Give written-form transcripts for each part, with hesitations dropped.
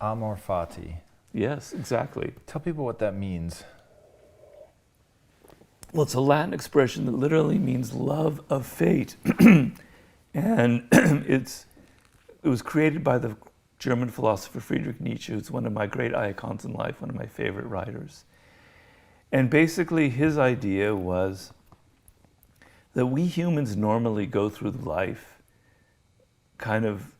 Amarfati. Yes, exactly. Tell people what that means. Well, it's a Latin expression that literally means love of fate. And it was created by the German philosopher Friedrich Nietzsche, who's one of my great icons in life, one of my favorite writers. And basically his idea was that we humans normally go through life kind of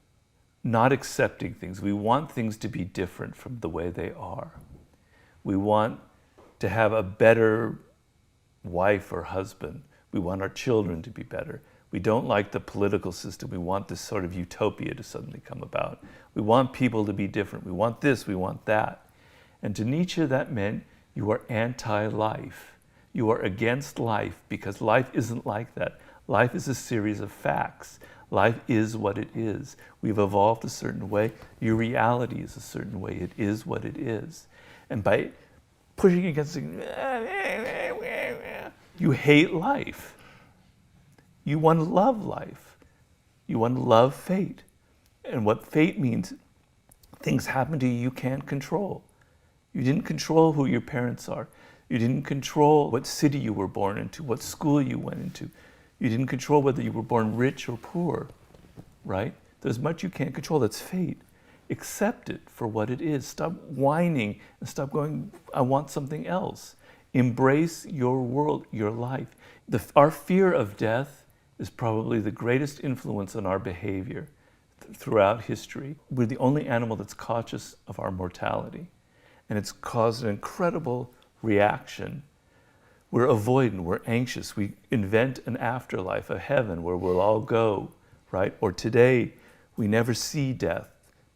not accepting things. We want things to be different from the way they are. We want to have a better wife or husband. We want our children to be better. We don't like the political system. We want this sort of utopia to suddenly come about. We want people to be different. We want this, we want that. And to Nietzsche, that meant you are anti-life. You are against life because life isn't like that. Life is a series of facts. Life is what it is. We've evolved a certain way. Your reality is a certain way. It is what it is. And by pushing against it, you hate life. You want to love life. You want to love fate. And what fate means, things happen to you you can't control. You didn't control who your parents are. You didn't control what city you were born into, what school you went into. You didn't control whether you were born rich or poor, right? There's much you can't control. That's fate. Accept it for what it is. Stop whining and stop going, I want something else. Embrace your world, your life. Our fear of death is probably the greatest influence on our behavior throughout history. We're the only animal that's conscious of our mortality. And it's caused an incredible reaction. We're avoidant, we're anxious. We invent an afterlife, a heaven where we'll all go, right? Or today, we never see death.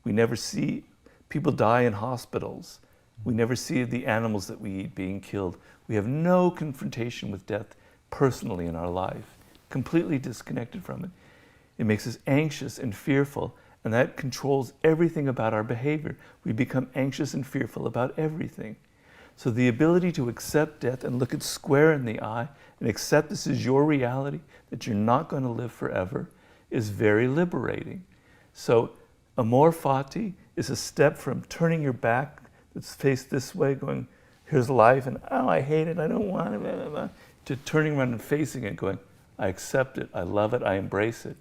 We never see people die in hospitals. We never see the animals that we eat being killed. We have no confrontation with death personally in our life, completely disconnected from it. It makes us anxious and fearful, and that controls everything about our behavior. We become anxious and fearful about everything. So the ability to accept death and look it square in the eye and accept this is your reality, that you're not going to live forever, is very liberating. So amor fati is a step from turning your back that's faced this way, going, here's life, and oh, I hate it, I don't want it, blah, blah, blah, to turning around and facing it, going, I accept it, I love it, I embrace it.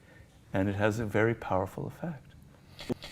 And it has a very powerful effect.